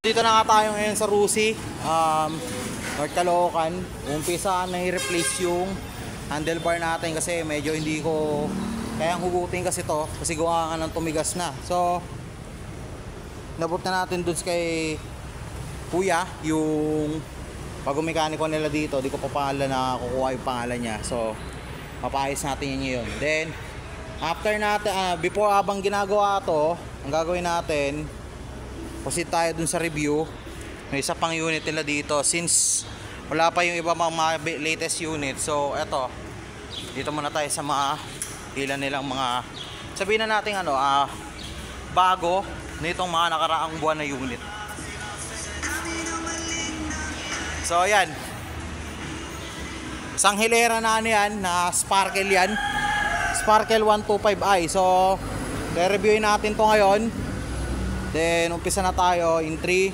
Dito na nga tayo ngayon sa Rusi, North Caloocan. Umpisa na i-replace yung handlebar natin kasi medyo hindi ko kayang hugutin kasi to kasi gawa nga ng tumigas na. So nabot na natin dun kay Kuya yung pag-mekaniko nila dito. Di ko pa pangalan na kukuha yung pangalan niya. So mapayos natin yun ngayon. Then after natin, before habang ginagawa to, ang gagawin natin, proceed tayo dun sa review. May isa pang unit nila dito since wala pa yung iba mga latest unit. So eto, dito muna tayo sa mga ilan nilang mga, sabihin na natin bago nitong mga nakaraang buwan na unit. So ayan, isang hilera na yan na Sparkle yan, Sparkle 125i. So re-reviewin natin to ngayon. Then umpisa na tayo in 3,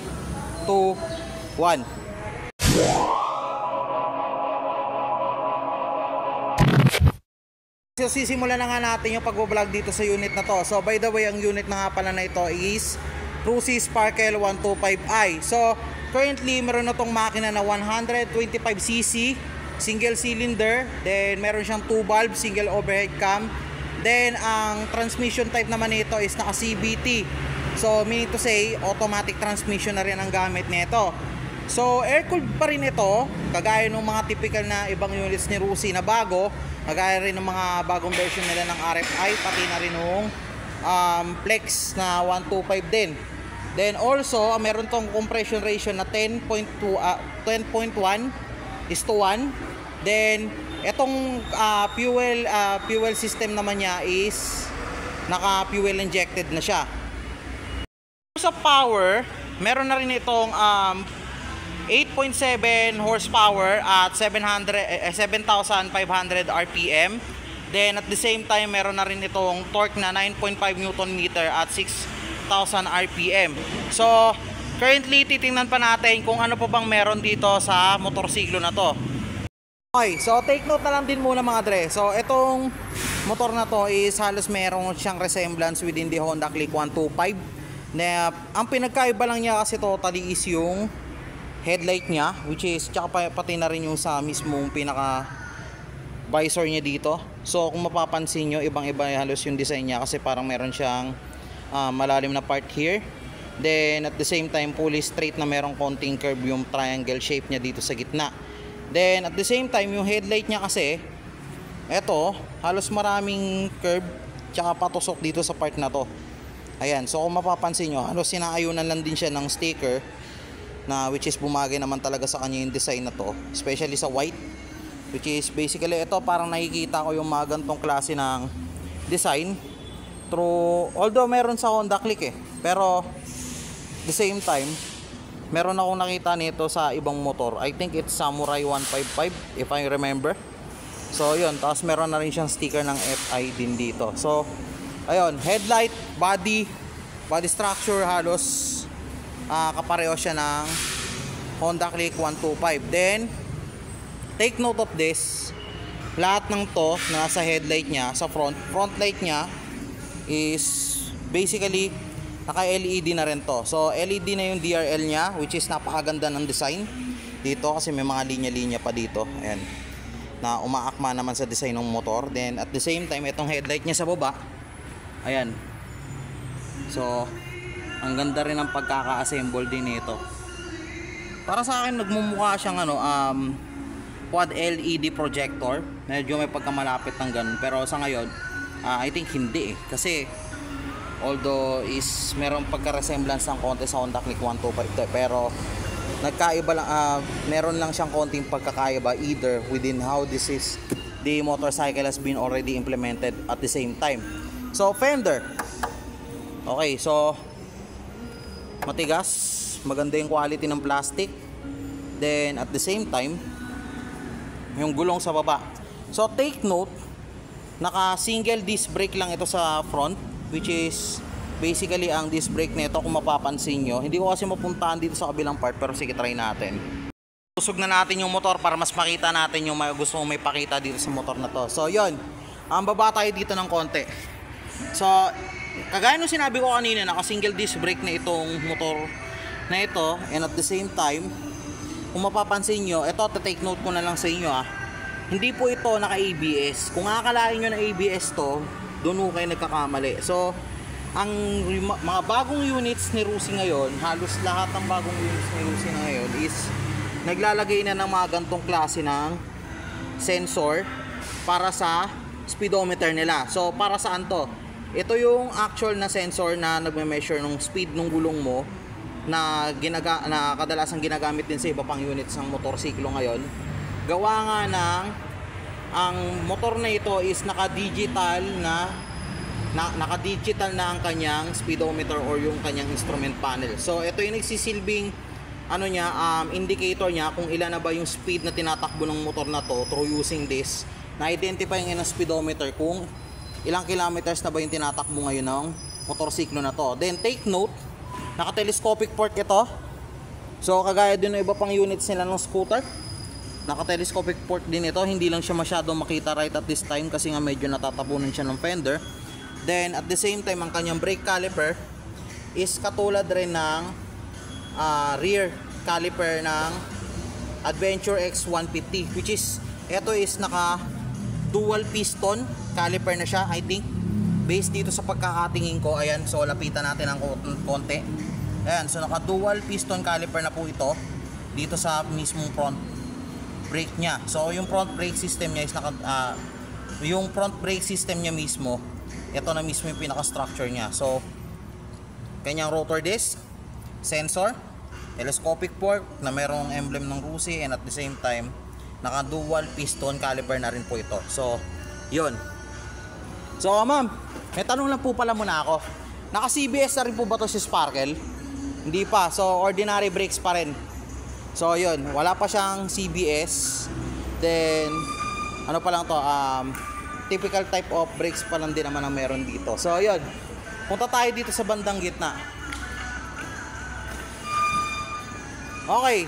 2, 1. So sisimulan na nga natin yung pag-vlog dito sa unit na to. So by the way, ang unit na nga pala na ito is Rusi Sparkle 125i. So currently meron na tong makina na 125cc single cylinder. Then meron siyang 2 valve single overhead cam. Then ang transmission type naman nito is naka CVT. So meaning to say, automatic transmission na rin ang gamit nito. So air-cooled pa rin ito, kagaya ng mga typical na ibang units ni Rusi na bago, kagaya rin ng mga bagong version nila ng RFI, pati na rin ng Flex na 125 din. Then also, meron tong compression ratio na 10.1:1. Then etong fuel system naman niya is naka fuel injected na siya. Sa power, meron na rin itong 8.7 horsepower at 7,500 RPM. Then at the same time, meron na rin itong torque na 9.5 Newton meter at 6,000 RPM. So currently titingnan pa natin kung ano pa bang meron dito sa motorsiklo na to. Okay, so take note na lang din muna mga dre. So itong motor na to is halos meron siyang resemblance within the Honda Click 125. Na ang pinagkaiba lang niya kasi totally is yung headlight niya, which is tsaka pati na rin yung sa mismong pinaka visor niya dito. So kung mapapansin nyo, ibang iba halos yung design niya kasi parang meron siyang malalim na part here. Then at the same time, fully straight na merong konting curve yung triangle shape niya dito sa gitna. Then at the same time, yung headlight niya kasi eto, halos maraming curve tsaka patusok dito sa part na to. Ayan, so kung mapapansin nyo, halos sinaayunan lang din siya ng sticker na which is bumagay naman talaga sa kanya yung design na to, especially sa white, which is basically ito parang nakikita ko yung mga gantong klase ng design through, although meron sa Honda Click pero the same time meron akong nakita nito sa ibang motor. I think it's Samurai 155 if I remember. So yun, tapos meron na rin siyang sticker ng FI din dito. So ayun, headlight, body structure halos kapareho siya ng Honda Click 125. Then take note of this, lahat ng to na sa headlight niya, sa front light niya is basically naka LED na rin to. So LED na yung DRL niya, which is napakaganda ng design dito kasi may mga linya-linya pa dito, ayan, na umaakma naman sa design ng motor. Then at the same time, itong headlight niya sa baba, ayan, so ang ganda rin ng pagkaka-assemble din nito. Para sa akin nagmumukha siyang quad LED projector. Medyo may pagkamalapit ng ganun, pero sa ngayon I think hindi kasi although is meron pagka-resemblance ng konti sa Honda Click 125 pero nagkaiba lang, meron lang siyang konting pagkakaiba either within how this is the motorcycle has been already implemented at the same time. So fender, okay, so matigas, maganda yung quality ng plastic. Then at the same time, yung gulong sa baba. So take note, naka single disc brake lang ito sa front, which is basically ang disc brake nito kung mapapansin nyo. Hindi ko kasi mapuntahan dito sa kabilang part, pero sige, try natin. Usog na natin yung motor para mas makita natin yung gusto mong may pakita dito sa motor na to. So yun, baba tayo dito ng konti. So kagaya nung sinabi ko kanina, naka single disc brake na itong motor na ito, and at the same time, kung mapapansin nyo, ito, take note ko na lang sa inyo hindi po ito naka-ABS. Kung akalain nyo na ABS to, doon kayo nagkakamali. So, ang mga bagong units ni Rusi ngayon, halos lahat ng bagong units ni Rusi ngayon is naglalagay na ng mga gantong klase ng sensor para sa speedometer nila. So, para saan to? Ito yung actual na sensor na nagme-measure ng speed ng gulong mo na kadalasan ginagamit din sa iba pang units ng motorsiklo ngayon. Gawa nga ng ang motor na ito is naka-digital na ang kanyang speedometer or yung kanyang instrument panel. So ito yung nagsisilbing indicator niya kung ilan na ba yung speed na tinatakbo ng motor na to through using this. Na-identify ng speedometer kung ilang kilometers na ba yung tinatakbo ngayon ng motorsiklo na to. Then take note, naka-telescopic port ito. So kagaya din ng iba pang units nila ng scooter, naka-telescopic port din ito. Hindi lang siya masyadong makita right at this time kasi nga medyo natatapunan siya ng fender. Then at the same time, ang kanyang brake caliper is katulad rin ng rear caliper ng Adventure X150, which is ito is naka dual piston caliper na siya, I think. Based dito sa pagkakatingin ko, ayan, so lapitan natin ng konti. Ayan, so naka dual piston caliper na po ito dito sa mismong front brake niya. So yung front brake system niya is yung front brake system niya mismo, ito na mismo yung pinaka-structure niya. So kanyang rotor disc, sensor, telescopic port na merong emblem ng Rusi, and at the same time naka dual piston caliper na rin po ito. So yun. So ma'am, may tanong lang po pala muna ako. Naka CBS na rin po ba to si Sparkle? Hindi pa. So ordinary brakes pa rin. So yun, wala pa siyang CBS. Then ano pa lang to, typical type of brakes pa lang din naman ang meron dito. So yun, punta tayo dito sa bandang gitna. Okay,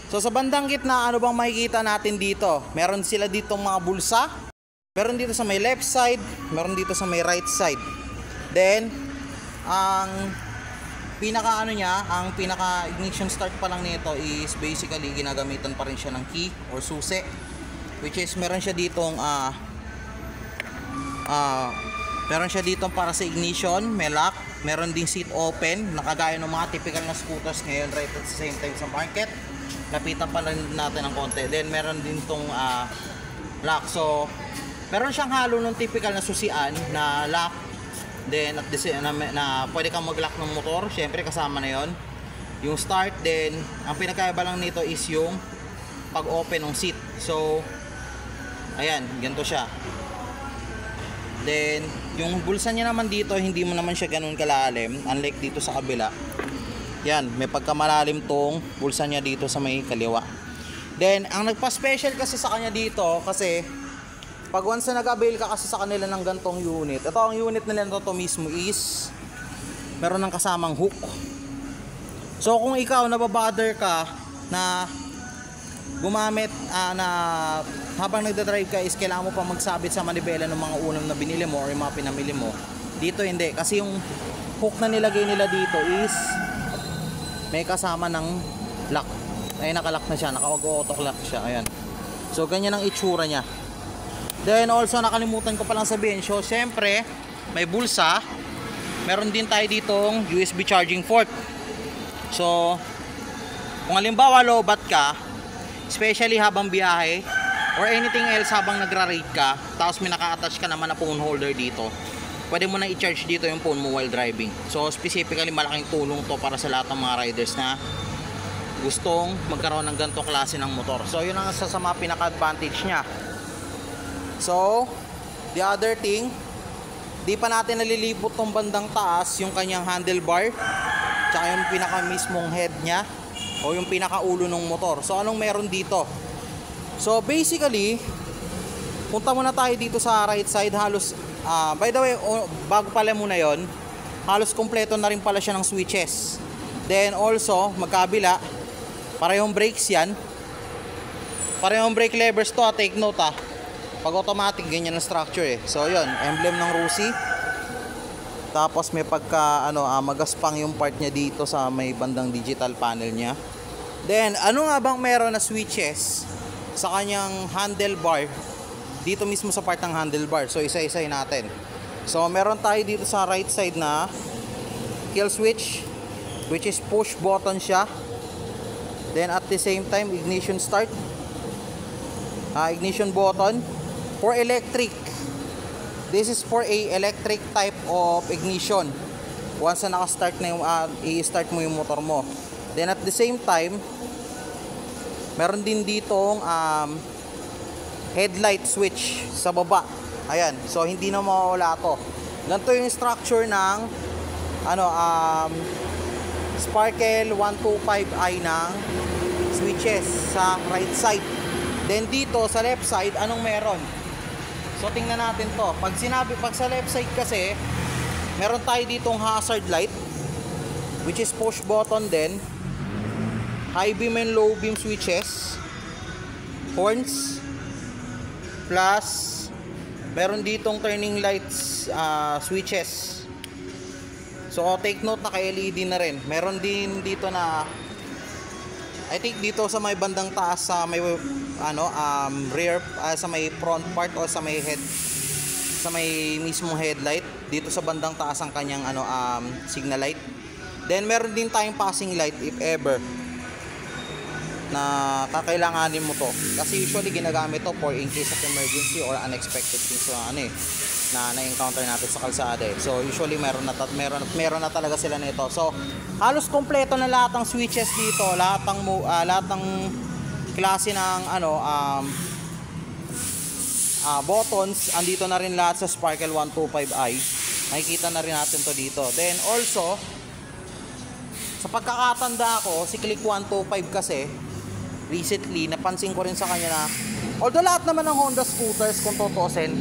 so sa bandang gitna, ano bang makikita natin dito? Meron sila ditong mga bulsa. Meron dito sa may left side, meron dito sa may right side. Then ang pinaka ignition start pa lang nito is basically ginagamitan pa rin siya ng key or susi, which is meron siya ditong para sa ignition, may lock, meron ding seat open, nakagaya ng mga typical na scooters ngayon right at the same time sa market. Lapitan pa rin natin ng konti. Then meron din tong lock. So meron siyang halo ng typical na susian na lock. Then at the same na pwede kang mag-lock ng motor, syempre kasama na 'yon. Yung start, then ang pinakaiba lang nito is yung pag-open ng seat. So ayan, ganito siya. Then yung bulsa niya naman dito, hindi mo naman siya ganoon kalalim, unlike dito sa kabila. Yan, may pagkamalalim tong bulsa niya dito sa may kaliwa. Then ang nagpa-special kasi sa kanya dito, kasi pag once na nag-avail ka kasi sa kanila ng gantong unit, ito ang unit nila to mismo is meron ng kasamang hook. So kung ikaw nababother ka na gumamit na habang nagdadrive ka is kailangan mo pa magsabit sa manibela ng mga unang na binili mo or yung mga pinamili mo, dito hindi, kasi yung hook na nilagay nila dito is may kasama ng lock. Ay, nakalock na siya, naka-auto lock siya. Ayan, so ganyan ang itsura niya. Then also nakalimutan ko palang sabihin, so syempre may bulsa, meron din tayo ditong USB charging port. So kung halimbawa lobat ka, especially habang biyahe or anything else habang nagra-ride ka, tapos may naka-attach ka naman na phone holder dito, pwede mo na i-charge dito yung phone mo while driving. So specifically malaking tulong to para sa lahat ng mga riders na gustong magkaroon ng ganito klase ng motor. So yun ang isa sa mga pinaka-advantage nya. So the other thing, di pa natin nalilipot tong bandang taas yung kanyang handlebar, tsaka yung pinaka mismong head nya o yung pinaka ulo ng motor. So anong meron dito? So basically, punta muna tayo dito sa right side. Halos by the way, bago pala muna yon, halos kompleto na rin pala siya ng switches. Then also magkabila, parehong brakes yan, parehong brake levers to, take note pag automatic ganyan ang structure So yun, emblem ng Rusi. Tapos may pagka magaspang yung part niya dito sa may bandang digital panel niya. Then ano nga bang meron na switches sa kanyang handlebar dito mismo sa part ng handlebar? So isa-isahin natin. So meron tayo dito sa right side na kill switch, which is push button siya. Then at the same time ignition start, ignition button. For electric, this is for a electric type of ignition. Once na naka-start na yung i-start mo yung motor mo. Then at the same time meron din ditong headlight switch sa baba. Ayan, so hindi na mawawala to. Ganito yung structure ng Sparkle 125i ng switches sa right side. Then dito sa left side, anong meron? So tingnan natin to. Pag sa left side kasi, meron tayo ditong hazard light, which is push button din, high beam and low beam switches, horns, plus meron ditong turning lights switches. So take note na ka-LED na rin. Meron din dito na, I think dito sa may bandang taas sa may rear, sa may front part o sa may mismong headlight, dito sa bandang taas ang kanyang signal light. Then meron din tayong passing light if ever na kakailanganin mo to, kasi usually ginagamit to for in case of emergency or unexpected things na na-encounter natin sa kalsada. So usually meron na talaga sila nito. So halos kompleto na lahat ng switches dito, lahat ng klase ng buttons, andito na rin lahat sa Sparkle 125i. Makikita na rin natin to dito. Then also sa pagkakatanda ko, si Click 125 kasi recently napansin ko rin sa kanya na although lahat naman ng Honda scooters kung tutusin,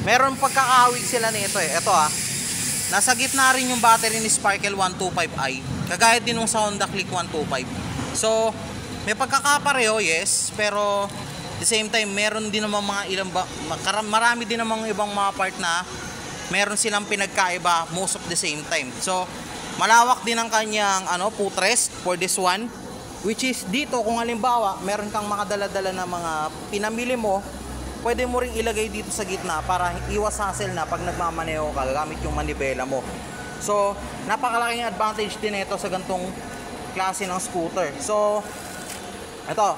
meron pagkakahawig sila nito Ito nasa gitna rin yung battery ni Sparkle 125i, kagaya din nung sa Honda Click 125. So may pagkakapareho, yes, pero at the same time meron din naman marami din namang ibang mga part na meron silang pinagkaiba most of the same time. So malawak din ang kanyang footrest for this one, which is dito kung halimbawa meron kang mga dala-dala na mga pinamili mo, pwede mo ring ilagay dito sa gitna para iwas hassle na pag nagmamaneho ka gamit yung manibela mo. So napakalaking advantage din ito sa gantong klase ng scooter. So ito,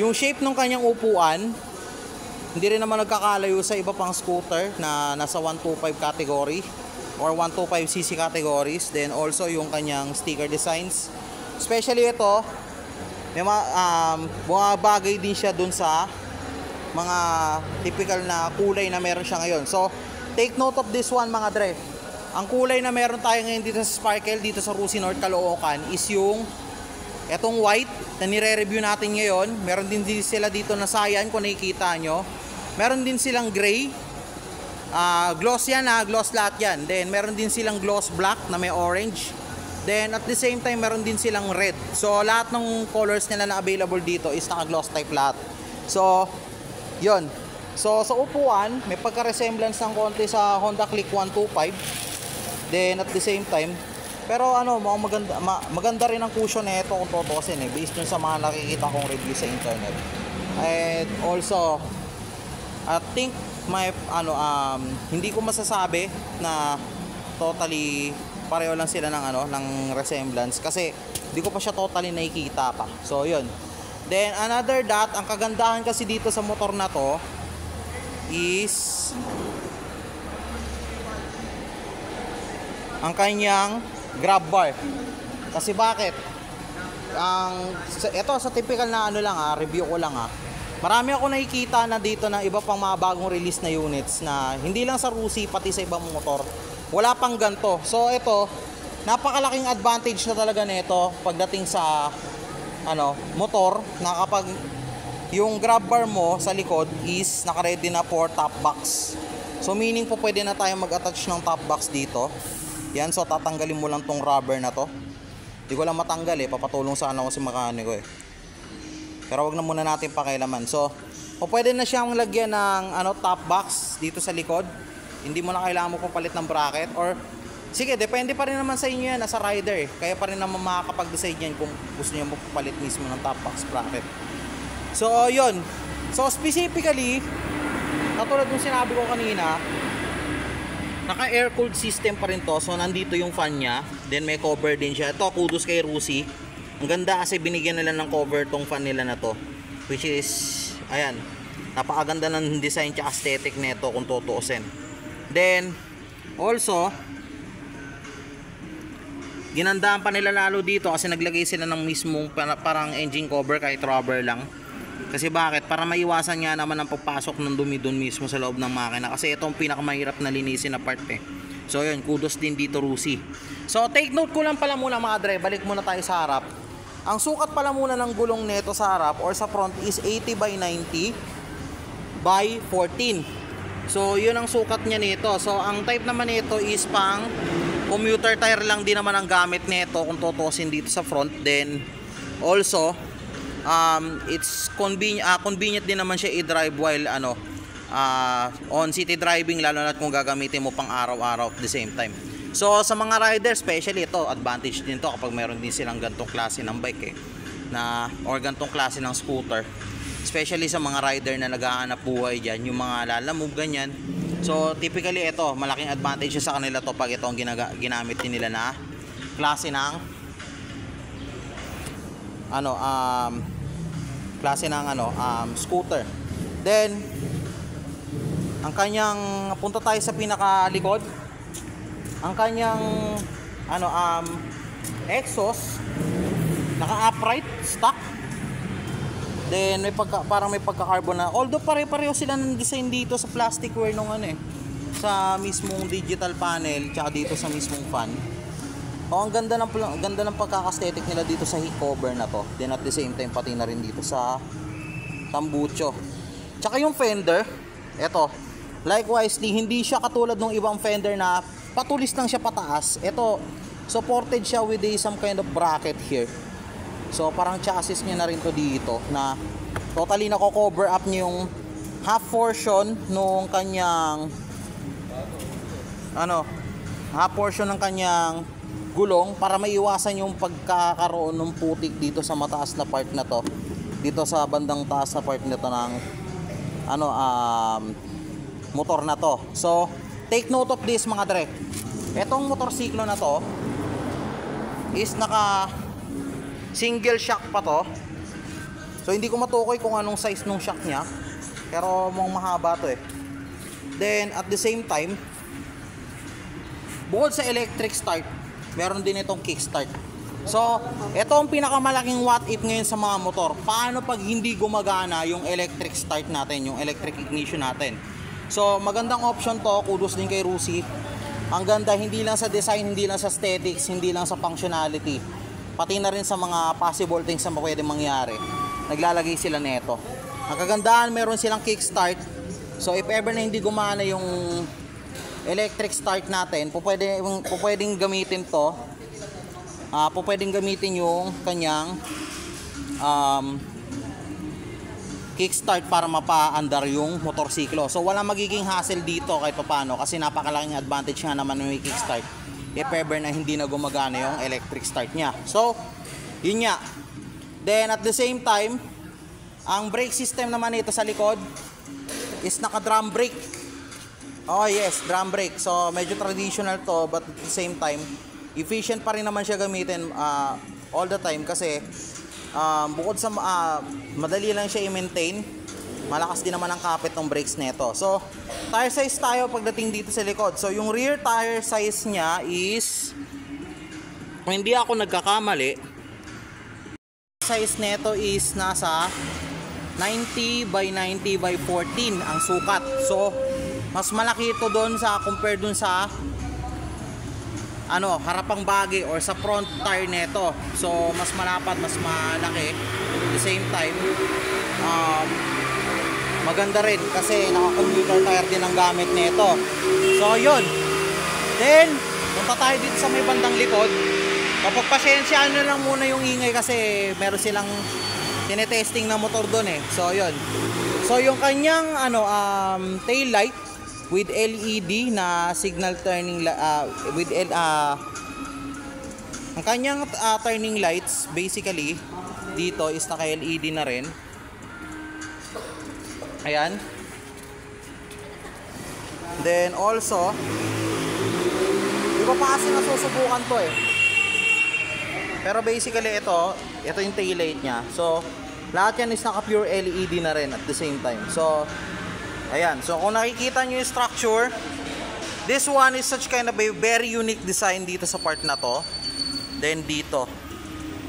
yung shape ng kanyang upuan hindi rin naman nagkakalayo sa iba pang scooter na nasa 125 category or 125cc categories. Then also yung kanyang sticker designs, especially ito, may bumabagay din siya dun sa mga typical na kulay na meron siya ngayon. So take note of this one mga dre. Ang kulay na meron tayo ngayon dito sa Sparkle, dito sa Rusi North, Caloocan, is yung etong white na nire-review natin ngayon. Meron din sila dito na cyan kung nakikita nyo. Meron din silang gray, gloss yan gloss lahat yan. Then meron din silang gloss black na may orange. Then at the same time meron din silang red. So lahat ng colors nila na available dito is naka-gloss type lahat. So yun. So sa upuan may pagka-resemblance ng konti sa Honda Click 125. Then at the same time, pero maganda rin ang cushion nito kung tutusin based dun sa mga nakikita kong review sa internet. And also I think hindi ko masasabi na totally pareho lang sila ng resemblance kasi hindi ko pa siya totally nakikita pa. So yun. Then another ang kagandahan kasi dito sa motor na to is ang kanyang grab bar. Kasi bakit? Ito sa typical na review ko lang marami ako nakikita na dito na iba pang mga bagong release na units na hindi lang sa Rusi pati sa ibang motor wala pang ganto. So ito, napakalaking advantage na talaga nito pagdating sa motor, na kapag yung grab bar mo sa likod is naka-ready na for top box. So meaning po pwede na tayo mag-attach ng top box dito. Yan, so tatanggalin mo lang tong rubber na to. Hindi ko lang matanggal papatulong sana ako si mekaniko Pero wag na muna natin pakialaman. So pwede na siyang lagyan ng top box dito sa likod. Hindi mo na kailangan mo papalit ng bracket, or sige, depende pa rin naman sa inyo yan as a rider. Kaya pa rin naman makakapag-decide yan kung gusto niyo mapapalit mismo ng top box bracket. So yun. So specifically, katulad ng sinabi ko kanina, naka air cooled system pa rin to. So nandito yung fan nya, then may cover din siya. Ito, kudos kay Rusi. Ang ganda kasi binigyan nila ng cover tong fan nila na to, which is, ayan, napakaganda ng design tsaka aesthetic nito kung tutuusin. Then also, ginandaan pa nila lalo dito kasi naglagay sila ng mismong parang engine cover kahit rubber lang. Kasi bakit? Para maiwasan nga naman ang pagpasok ng dumi dun mismo sa loob ng makina, kasi ito ang pinakamahirap na linisin na part eh. So yun, kudos din dito Rusi. So take note ko lang pala muna mga dre, balik muna tayo sa harap. Ang sukat pala muna ng gulong neto sa harap or sa front is 80 by 90 by 14. So yun ang sukat niya nito. So ang type naman nito is pang commuter tire lang din naman ang gamit nito kung tutusin dito sa front. Then also it's convenient din naman siya i-drive while on city driving, lalo na kung gagamitin mo pang araw-araw at the same time. So sa mga rider, especially ito, advantage din to kapag meron din silang gantong klase ng bike or gantong klase ng scooter. Especially sa mga rider na naghahanap buhay dyan, yung mga lalamove ganyan. So typically ito, malaking advantage sa kanila to pag ito ang ginamit din nila na klase ng scooter. Then ang kanyang, punta tayo sa pinakalikod. Ang kanyang exhaust naka-upright, stock. Then may parang may pagka-carbon na, although pare-pareho sila ng design dito sa plastic wear nung sa mismong digital panel tsaka dito sa mismong fan. Ang ganda ng pagkaka-aesthetic nila dito sa heat cover na to. Then at the same time pati na rin dito sa tambucho. Tsaka yung fender, eto, likewise hindi siya katulad ng ibang fender na patulis lang siya pataas. Ito, supported siya with some kind of bracket here. So parang chassis niya na rin to dito na totally nako-cover up niya yung half portion nung kanyang half portion ng kanyang gulong para maiwasan yung pagkakaroon ng putik dito sa mataas na part na to. Dito sa bandang taas na part nito ng motor na to. So take note of this mga dre. Etong motorsiklo na to is naka single shock pa to. So hindi ko matukoy kung anong size nung shock niya, pero mukhang mahaba to eh. Then at the same time, bukod sa electric start, meron din itong kickstart. So ito ang pinakamalaking what if ngayon sa mga motor. Paano pag hindi gumagana yung electric start natin, yung electric ignition natin? So magandang option to, kudos din kay Rusi. Ang ganda, hindi lang sa design, hindi lang sa aesthetics, hindi lang sa functionality, pati na rin sa mga possible things na pwede mangyari. Naglalagay sila nito. Ang kagandahan, meron silang kickstart. So if ever na hindi gumana yung electric start natin, pwedeng gamitin to. Pwedeng gamitin yung kanyang kickstart para mapa-andar yung motorsiklo. So walang magiging hassle dito kahit paano, kasi napakalaking advantage nga naman ng kickstart if ever na hindi na gumagana yung electric start nya. So yun nga. Then at the same time, ang brake system naman ito sa likod is naka drum brake. Oh yes, drum brake. So medyo traditional to, but at the same time efficient pa rin naman siya gamitin all the time, kasi bukod sa madali lang siya i-maintain, malakas din naman ang kapit ng brakes nito. So tire size tayo pagdating dito sa likod. So yung rear tire size nya is, kung hindi ako nagkakamali, size nito is nasa 90 by 90 by 14 ang sukat. So mas malaki ito doon sa compare doon sa harapang bagi or sa front tire nito. So mas malapad, mas malaki. At the same time, maganda rin kasi naka-commuter tire din ang gamit nito. So yun. Then punta tayo dito sa may bandang likod. Kapag pasensyaan na lang muna yung ingay kasi meron silang tinetesting na motor doon eh. So yun. So yung kanyang tail light with LED na signal turning ang kanyang turning lights basically dito is naka LED na rin. Ayan. Then also, di ba pa kasi nasusubukan to eh. Pero basically ito yung tail light niya. So lahat yan is naka pure LED na rin at the same time. So ayan, so kung nakikita nyo yung structure, this one is such kind of a very unique design dito sa part na to. Then dito,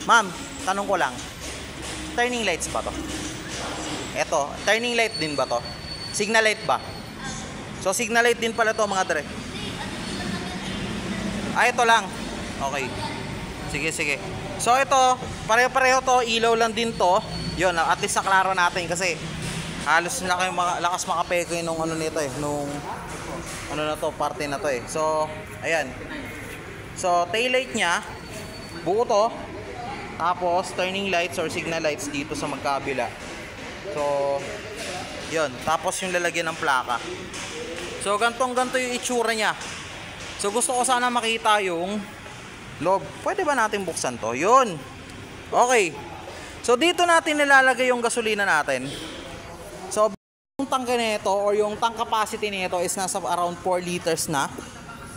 ma'am, tanong ko lang, turning lights ba to? Eto, turning light din ba to? Signal light ba? So signal light din pala to mga dre. Ito lang. Okay. Sige. So ito, pareho-pareho to, ilaw lang din to. Yun, at least naklaro natin kasi halos na kayo lakas makapeko nung ano nito eh, nung ano na to, parte na to eh. So, ayan. So, tail light niya, buo to. Tapos, turning lights or signal lights dito sa magkabila. So, yun. Tapos yung lalagyan ng plaka. So, ganto yung itsura niya. So, gusto ko sana makita yung loob. Pwede ba natin buksan to? Yun. Okay. So, dito natin nilalagay yung gasolina natin. So, yung tangke nito or yung tank capacity nito is nasa around 4 liters na.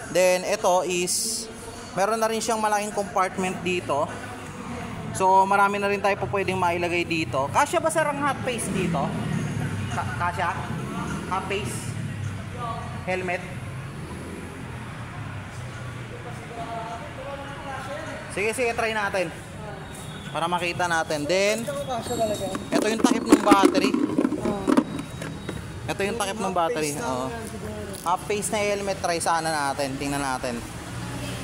Then, ito is meron na rin siyang malaking compartment dito. So, marami na rin tayo po pwedeng mailagay dito. Kasya ba sir ang hot face dito? Kasya? Hot face? Helmet? Sige, try natin. Para makita natin. Then, ito yung takip ng battery. Ito yung takip ng battery. Half face na helmet, try sana natin. Tingnan natin.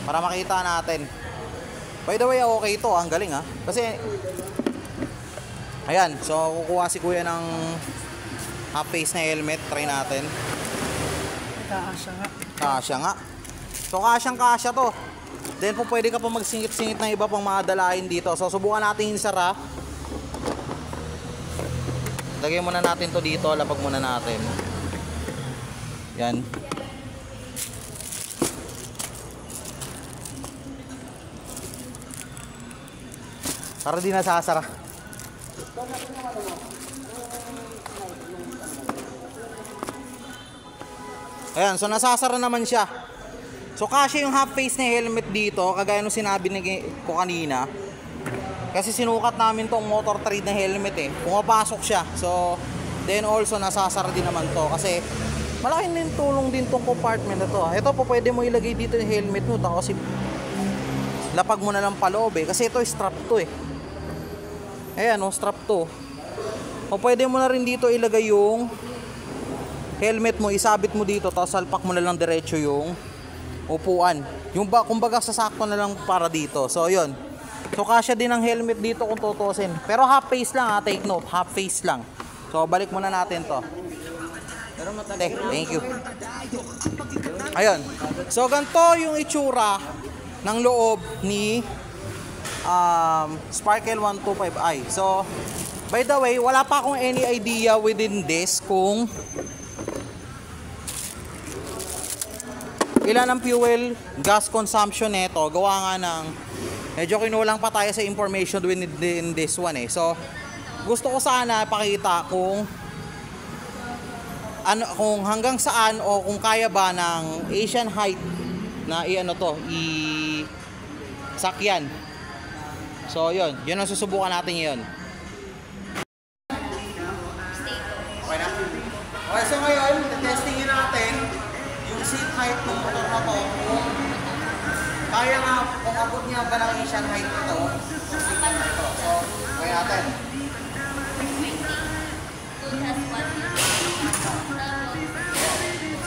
Para makita natin. By the way, okay ito. Ang galing ha. Kasi, ayan. So, kukuha si kuya ng half face na helmet. Try natin. Kasya nga. So, kasyang-kasya to. Then, po pwede ka pa magsingit-singit ng iba pang mga dalahin dito. So, subukan natin yung sara. Lagay muna natin to dito, lapag muna natin. Yan. Para di nasasara. Ayan, so nasasara naman siya. So kasi yung half face na helmet dito, kagaya nung sinabi ko kanina. Kasi sinukat namin tong motor trade na helmet eh. Pumapasok siya. So, then also nasasara din naman to. Kasi malaking din tulong din tong compartment na to. Ito po pwede mo ilagay dito yung helmet mo. Kasi lapag mo na lang paloob eh. Kasi ito strap to eh. Ayan o, strap to. O pwede mo na rin dito ilagay yung helmet mo. Isabit mo dito. Tapos salpak mo na lang diretso yung upuan. Yung kumbaga sasakto na lang para dito. So, yun. So kasya din ang helmet dito kung tutusin. Pero half face lang ha, take note, half face lang. So balik muna natin to. Thank you. Ayun. So ganito yung itsura ng loob ni Sparkle 125i. So by the way, wala pa akong any idea within this kung ilan ang fuel gas consumption nito. Gawa nga ng medyo kinulang pa tayo sa information within this one eh. So, gusto ko sana pakita kung ano, kung hanggang saan o kung kaya ba ng Asian height na sakyan. So, yun ang susubukan natin ngayon. Okay na? Okay, so ngayon, testingin natin yung seat height ng motor na to. Kaya nga, kung abot niya ba ng Asian height ito, so, kaya natin.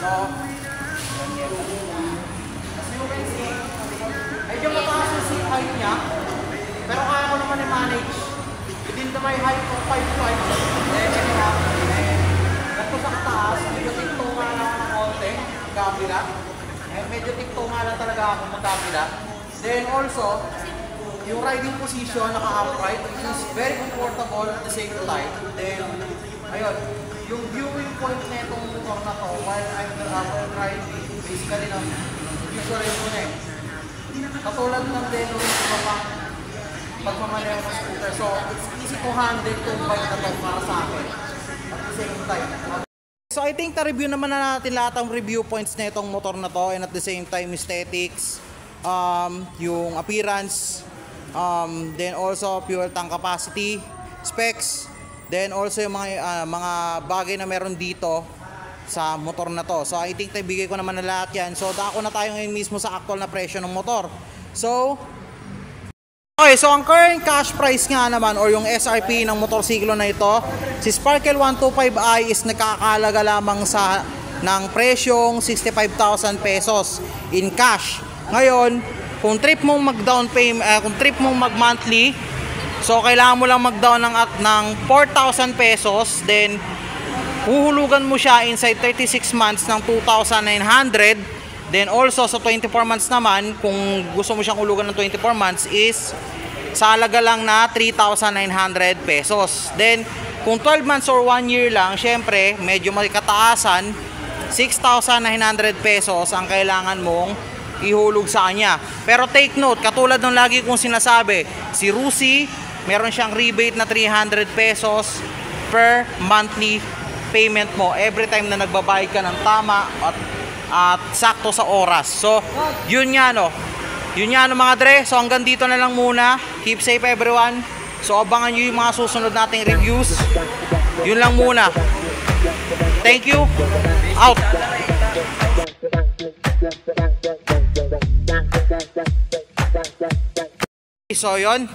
So, as you can see, medyo mataas yung seat height niya, pero kaya ko naman i-manage. Within the my height of 5'5", ganito sa kataas, medyo tikto nga lang ng konti, kabila. Medyo tikto nga lang talaga ako magkabila. Then also, yung riding position, naka-upright, which is very comfortable at the same time. Then, ayun. yung viewing point na itong motor na to, while driving, basically na, visualize mo na eh. Katulad ng deno yung pagmamaneho ng scooter. So, it's easy to handle itong bike na to para sa akin. At the same time. So, I think na-review naman na natin lahat ang review points na itong motor na to, and at the same time, aesthetics, yung appearance, then also fuel tank capacity, specs, then also yung mga bagay na meron dito sa motor na to. So I think naibigay ko naman na lahat yan. So dako na tayo ngayon mismo sa actual na presyo ng motor. So okay, so ang current cash price nga naman or yung SRP ng motorsiklo na ito, si Sparkle 125i is nakakalaga lamang ng presyong 65,000 pesos in cash. Ngayon, kung trip mong mag-down payment, kung trip mong mag-monthly, so kailangan mo lang mag-down ng 4,000 pesos, then huhulugan mo siya inside 36 months ng 2,900. Then also sa 24 months naman, kung gusto mo siyang hulugan ng 24 months is sa halaga lang na 3,900 pesos. Then kung 12 months or 1 year lang, syempre medyo may kataasan, 6,900 pesos ang kailangan mong ihulog sa kanya. Pero take note, katulad ng lagi kong sinasabi, si Rusi meron siyang rebate na 300 pesos per monthly payment mo every time na nagbabayad ka ng tama at sakto sa oras. So yun nga no, mga dre. So hanggang dito na lang muna. Keep safe everyone. So abangan nyo yung mga susunod nating reviews. Yun lang muna. Thank you. Out. So yun,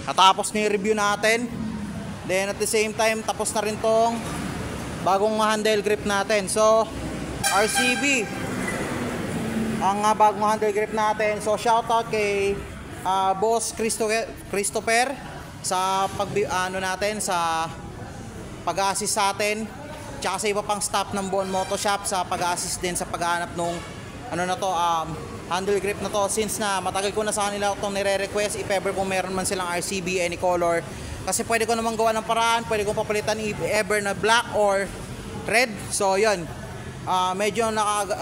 natapos na yung review natin. Then at the same time, tapos na rin tong bagong handle grip natin. So RCB ang bagong handle grip natin. So shoutout kay Boss Christopher sa sa pag-assist sa atin, tsaka sa iba pang staff ng Bon Moto Shop sa pag-assist din sa paghahanap nung handle grip na to, since na matagal ko na sa kanila itong nire-request if ever kung meron man silang RCB any color, kasi pwede ko naman gawa ng paraan, pwede kong papalitan if ever na black or red. So yun, medyo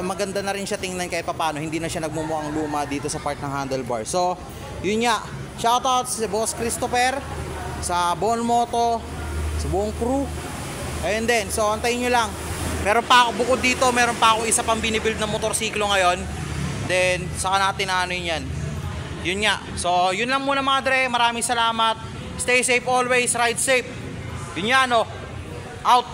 maganda na rin siya tingnan kahit papano, hindi na siya nagmumukhang luma dito sa part ng handlebar. So yun nga, shoutout sa Boss Christopher, sa Bon Moto, sa buong crew. Ayun din, so antayin nyo lang. Meron pa ako, bukod dito, meron pa ako isa pang binibuild na motorsiklo ngayon. Then, saka natin yan. Yun nga. So, yun lang muna mga dre. Maraming salamat. Stay safe always. Ride safe. Yun nga, no. Out.